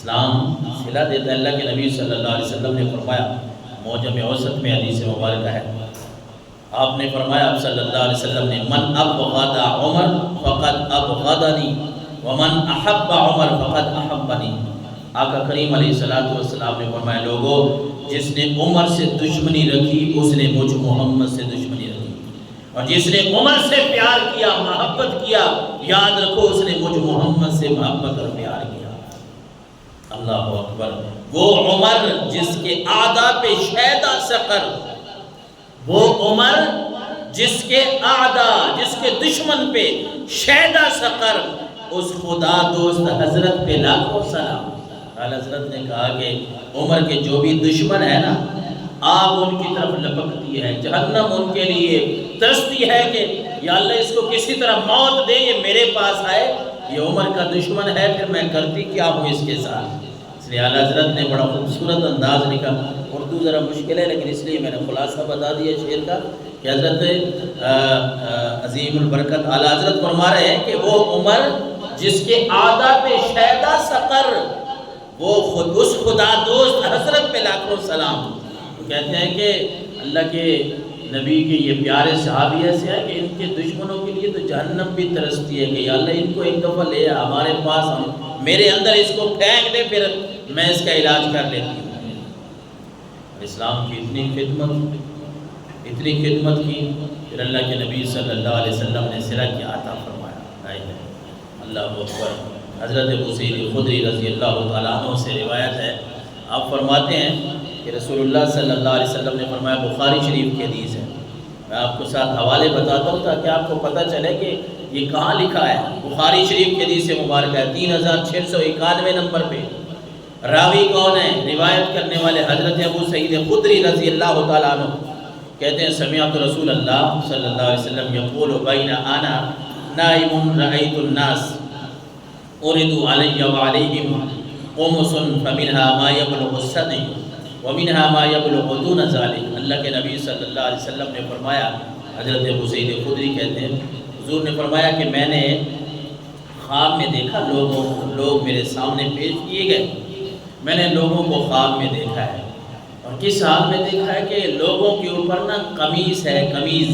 اسلام صلہ دیتا ہے۔ اللہ کے نبی صلی اللہ علیہ وسلم نے فرمایا، معجم اوسط میں حدیث مبارکہ ہے، آپ نے فرمایا آپ صلی اللہ علیہ وسلم نے، من ابغض عمر فقد ابغضنی ومن احب عمر فقد احبنی۔ آقا کریم علیہ السلام نے فرمایا، لوگوں جس نے عمر سے دشمنی رکھی اس نے مجھ محمد سے دشمنی رکھی، اور جس نے عمر سے پیار کیا، محبت کیا، یاد رکھو اس نے مجھ محمد سے محبت اور پیار کیا۔ اللہ اکبر۔ وہ عمر جس کے اعداء پہ شیدہ سقر، وہ عمر جس کے اعداء، جس کے دشمن پہ شیدہ سقر، اس خدا دوست حضرت پہ لاکھوں سلام۔ حضرت نے کہا کہ عمر کے جو بھی دشمن ہے نا، آگ ان کی طرف لپکتی ہے، جہنم ان کے لیے ترستی ہے کہ یا اللہ اس کو کسی طرح موت دے، یہ میرے پاس آئے، یہ عمر کا دشمن ہے، پھر میں کرتی کیا ہوں اس کے ساتھ۔ اس لیے اعلیٰ حضرت نے بڑا خوبصورت انداز لکھا، اردو ذرا مشکل ہے لیکن اس لیے میں نے خلاصہ بتا دیا شعر کا، کہ حضرت عظیم البرکت اعلیٰ حضرت فرما رہے ہیں کہ وہ عمر جس کے اعداء پہ شیدہ سقر، وہ اس خدا دوست حضرت پہ لاکھوں سلام۔ کہتے ہیں کہ اللہ کے نبی کے یہ پیارے صحابی ایسے ہیں کہ ان کے دشمنوں کے لیے تو جہنم بھی ترستی ہے کہ یا اللہ ان کو ایک دفعہ لے ہمارے پاس، میرے اندر اس کو پھینک دے، پھر میں اس کا علاج کر لیتی ہوں۔ اسلام کی اتنی خدمت کی، پھر اللہ کے نبی صلی اللہ علیہ وسلم نے صلہ کی عطا فرمایا۔ اللہ اکبر۔ حضرت ابو سعید خدری رضی اللہ تعالیٰ عنہ سے روایت ہے، آپ فرماتے ہیں کہ رسول اللہ صلی اللہ علیہ وسلم نے فرمایا، بخاری شریف کی حدیث ہے، میں آپ کو ساتھ حوالے بتاتا ہوں تاکہ آپ کو پتہ چلے کہ یہ کہاں لکھا ہے۔ بخاری شریف کی حدیث مبارکہ ہے، 3691 نمبر پہ۔ راوی کون ہے؟ روایت کرنے والے حضرت ابو سعید خدری رضی اللہ تعالیٰ عنہ کہتے ہیں، سمعت رسول اللہ صلی اللہ علیہ وسلم یقول بین انا نائم رأیت الناس اردوا علی وعلیہم قمص فمنها ما یبلغ الصدی ومنها ما یبلغ دون ذلک۔ اللہ کے نبی صلی اللہ علیہ وسلم نے فرمایا، حضرت ابو سعید خدری کہتے ہیں حضور نے فرمایا کہ میں نے خواب میں دیکھا، لوگ میرے سامنے پیش کیے گئے، میں نے لوگوں کو خواب میں دیکھا ہے، اور کس حال میں دیکھا ہے کہ لوگوں کے اوپر نا قمیص ہے، قمیض،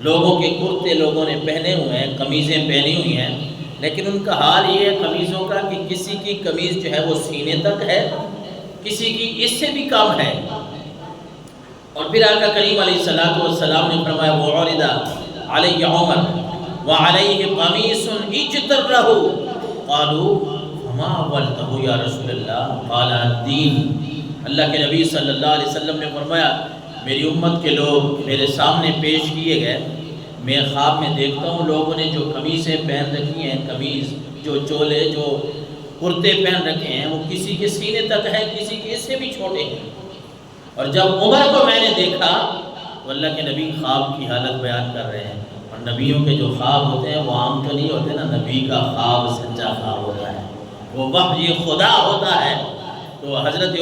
لوگوں کے کرتے لوگوں نے پہنے ہوئے ہیں، قمیضیں پہنی ہوئی ہیں، لیکن ان کا حال یہ ہے قمیضوں کا کہ کسی کی قمیض جو ہے وہ سینے تک ہے، کسی کی اس سے بھی کم ہے۔ اور پھر آقا کریم علیہ السلام نے فرمایا، وعرض علی عمر وعلیہ قمیص اجترہ قالوا فما اولتہ یا رسول اللہ قال الدین۔ اللہ کے نبی صلی اللہ علیہ وسلم نے فرمایا، میری امت کے لوگ میرے سامنے پیش کیے گئے، میں خواب میں دیکھتا ہوں لوگوں نے جو قمیصیں پہن رکھی ہیں، قمیض جو چولے جو کرتے پہن رکھے ہیں، وہ کسی کے سینے تک ہے، کسی کے اس سے بھی چھوٹے ہیں۔ اور جب عمر کو میں نے دیکھا تو اللہ کے نبی خواب کی حالت بیان کر رہے ہیں، اور نبیوں کے جو خواب ہوتے ہیں وہ عام تو نہیں ہوتے نا، نبی کا خواب سچا خواب ہوتا ہے، وہ وحی خدا ہوتا ہے۔ تو حضرت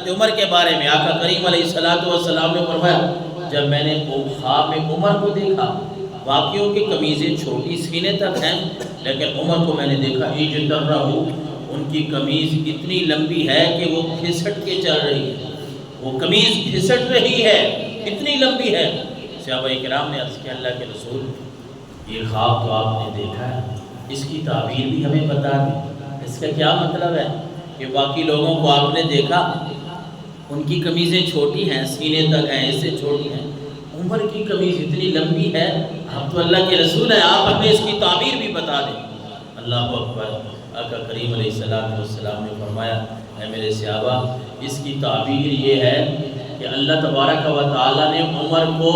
عمر کے بارے میں آقا کریم علیہ السلام نے فرمایا، جب میں نے خواب میں عمر کو دیکھا، واقعوں کی قمیضیں چھوٹی سینے تک ہیں، لیکن عمر کو میں نے دیکھا اجترہ، ان کی قمیض اتنی لمبی ہے کہ وہ پھسٹ کے چل رہی ہے، وہ قمیض پھسٹ رہی ہے، اتنی لمبی ہے۔ صحابہ کرام نے عرض کیا، اللہ کے رسول یہ خواب تو آپ نے دیکھا ہے، اس کی تعبیر بھی ہمیں بتا دیں، اس کا کیا مطلب ہے کہ باقی لوگوں کو آپ نے دیکھا ان کی قمیضیں چھوٹی ہیں، سینے تک ہیں، اس سے چھوٹی ہیں، عمر کی قمیض اتنی لمبی ہے، آپ تو اللہ کے رسول ہیں، آپ ہمیں اس کی تعبیر بھی بتا دیں۔ اللہ اکبر۔ آقا کریم علیہ السلام نے فرمایا، اے میرے صحابہ، اس کی تعبیر یہ ہے کہ اللہ تبارک و تعالیٰ نے عمر کو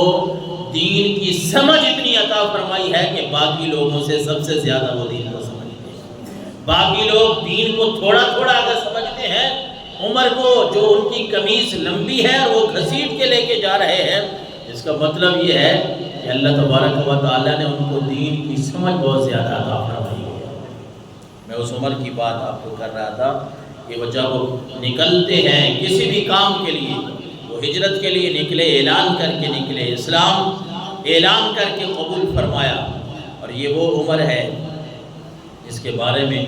دین کی سمجھ اتنی عطا فرمائی ہے کہ باقی لوگوں سے سب سے زیادہ وہ دین کو سمجھتے ہیں۔ باقی لوگ دین کو تھوڑا تھوڑا اگر سمجھتے ہیں، عمر کو جو ان کی قمیض لمبی ہے اور وہ گھسیٹ کے لے کے جا رہے ہیں، اس کا مطلب یہ ہے کہ اللہ تبارک و تعالیٰ نے ان کو دین کی سمجھ بہت زیادہ عطا فرمائی ہے۔ میں اس عمر کی بات آپ کو کر رہا تھا کہ وہ جب نکلتے ہیں کسی بھی کام کے لیے، وہ ہجرت کے لیے نکلے، اعلان کر کے نکلے، اسلام اعلان کر کے قبول فرمایا، اور یہ وہ عمر ہے جس کے بارے میں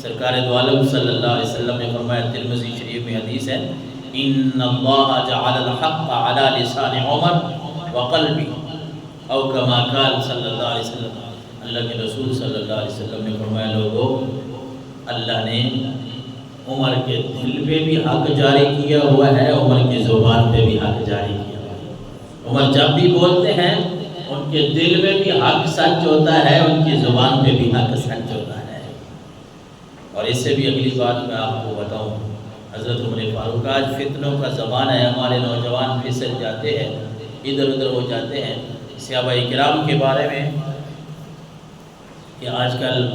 سرکار دو عالم صلی اللہ علیہ وسلم نے فرمایا، ترمذی شریف میں حدیث ہے، ان اللہ جعل الحق علی لسان عمر وقلبی، او کما قال صلی اللہ علیہ وسلم، اللہ کے رسول صلی اللہ علیہ وسلم نے فرمایا، لوگوں اللہ نے عمر کے دل پہ بھی حق جاری کیا ہوا ہے، عمر کی زبان پہ بھی حق جاری کیا ہوا ہے۔ عمر جب بھی بولتے ہیں ان کے دل میں بھی حق سچ ہوتا ہے، ان کی زبان پہ بھی حق سچ ہوتا ہے۔ اور اس سے بھی اگلی بات میں آپ کو بتاؤں، حضرت عمر فاروق، آج فتنوں کا زمانہ ہے، ہمارے نوجوان پھسل جاتے ہیں، ادھر ادھر ہو جاتے ہیں صحابہ کرام کے بارے میں، کہ آج کل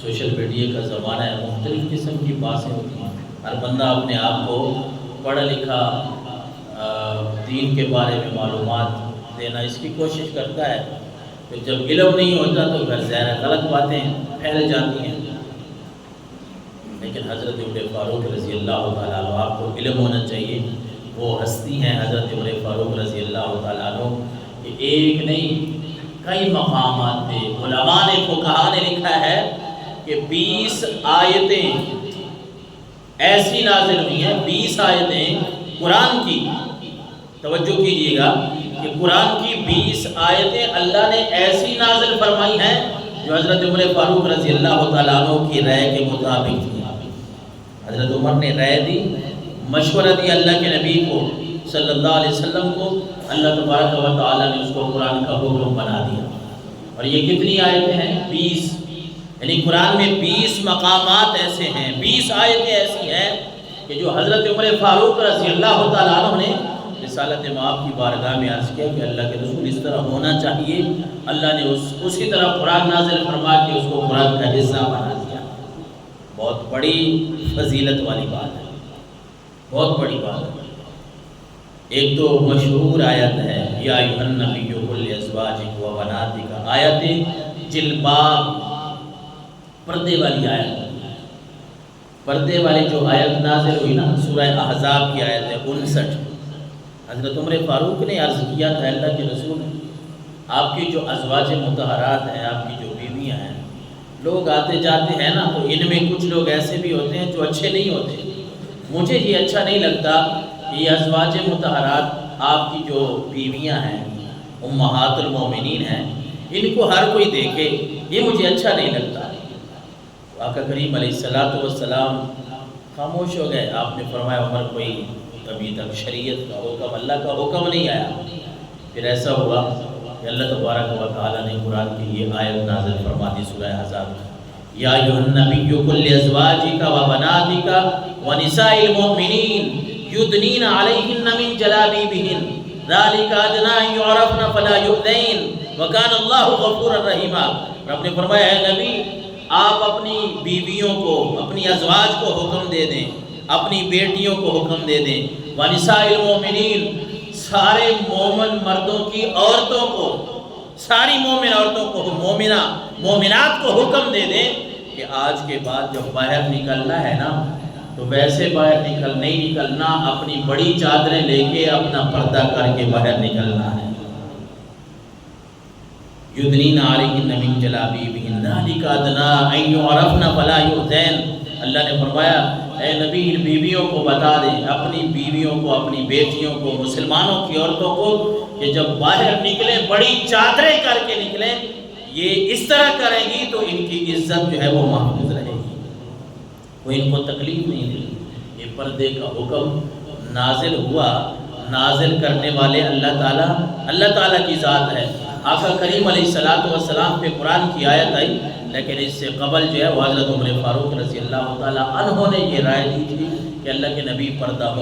سوشل میڈیا کا زمانہ ہے، مختلف قسم کی باتیں ہوتی ہیں، ہر بندہ اپنے آپ کو پڑھا لکھا دین کے بارے میں معلومات دینا اس کی کوشش کرتا ہے، پھر جب علم نہیں ہوتا تو پھر ظاہر غلط باتیں پھیل جاتی ہیں۔ لیکن حضرت عمر فاروق رضی اللہ تعالیٰ عنہ، آپ کو علم ہونا چاہیے، وہ ہستی ہیں حضرت عمر فاروق رضی اللہ تعالیٰ عنہ، کہ ایک نہیں کئی مقامات پہ علماء نے فقہاء نے لکھا ہے کہ 20 آیتیں ایسی نازل ہوئی ہیں، 20 آیتیں قرآن کی، توجہ کیجئے گا کہ قرآن کی 20 آیتیں اللہ نے ایسی نازل فرمائی ہیں جو حضرت عمر فاروق رضی اللہ تعالیٰ عنہ کی رائے کے مطابق تھی۔ حضرت عمر نے رائے دی، مشورہ دی اللہ کے نبی کو صلی اللہ علیہ وسلم کو، اللہ تبارک و تعالیٰ نے اس کو قرآن کا حکم بنا دیا۔ اور یہ کتنی آیتیں ہیں؟ 20، یعنی قرآن میں 20 مقامات ایسے ہیں، 20 آیتیں ایسی ہیں کہ جو حضرت عمر فاروق رضی اللہ تعالیٰ عنہ نے رسالت مآب کی بارگاہ میں عرض کیا کہ اللہ کے رسول اس طرح ہونا چاہیے، اللہ نے اسی طرح قرآن نازل فرما کے اس کو قرآن کا حصہ بنا دیا۔ بہت بڑی فضیلت والی بات ہے، بہت بڑی بات ہے۔ ایک تو مشہور آیت ہے، یا ایھا النبی قل لازواجک و بناتک، آیت جلباب، پردے والی آیت، پردے والی جو آیت نازل ہوئی نا، سورہ احزاب کی آیت ہے 59۔ حضرت عمر فاروق نے عرض کیا تھا، اللہ کے رسول آپ کی جو ازواج مطہرات ہیں، آپ کی جو بیویاں ہیں، لوگ آتے جاتے ہیں نا تو ان میں کچھ لوگ ایسے بھی ہوتے ہیں جو اچھے نہیں ہوتے، مجھے یہ اچھا نہیں لگتا کہ یہ ازواج مطہرات آپ کی جو بیویاں ہیں، امہات المومنین ہیں، ان کو ہر کوئی دیکھے، یہ مجھے اچھا نہیں لگتا۔ آقا کریم علیہ السلام خاموش ہو گئے۔ آپ نے فرمایا، عمر کوئی ابھی تک شریعت کا حکم، اللہ کا حکم نہیں آیا۔ پھر ایسا ہوا کہ اللہ تبارک و تعالیٰ نے قرآن کی یہ آیت نازل فرما دی سورہ احزاب، یا ایھا النبی قل لازواجک و بناتک و نساء المؤمنین یدنین علیہن من جلابیبہن ذالک ادنی ان یعرفن فلا یؤذین وکان اللہ غفورا رحیما۔ رب نے فرمایا، اے نبی آپ اپنی بیویوں کو، اپنی ازواج کو حکم دے دیں، اپنی بیٹیوں کو حکم دے دیں، وَنِسَاءِ الْمُؤْمِنِينَ، سارے مومن مردوں کی عورتوں کو، ساری مومن عورتوں کو، مومنات کو حکم دے دیں کہ آج کے بعد جب باہر نکلنا ہے نا تو ویسے باہر نہیں نکلنا، اپنی بڑی چادریں لے کے اپنا پردہ کر کے باہر نکلنا ہے۔ یدنین علیہن من جلابیبہن ذالک ادنی ان یعرفن فلا یؤذین۔ اللہ نے فرمایا، اے نبی ان بیویوں کو بتا دیں، اپنی بیویوں کو، اپنی بیٹیوں کو، مسلمانوں کی عورتوں کو، کہ جب باہر نکلیں بڑی چادریں کر کے نکلیں، یہ اس طرح کریں گی تو ان کی عزت جو ہے وہ محفوظ رہے گی، وہ ان کو تکلیف نہیں دے گی۔ یہ پردے کا حکم نازل ہوا، نازل کرنے والے اللہ تعالیٰ کی ذات ہے۔ آقا کریم علیہ السلام پہ قرآن کی آیت آئی، لیکن اس سے قبل جو ہے وہ حضرت عمر فاروق رضی اللہ تعالیٰ عنہ نے یہ رائے دی تھی کہ اللہ کے نبی پردہ ہو۔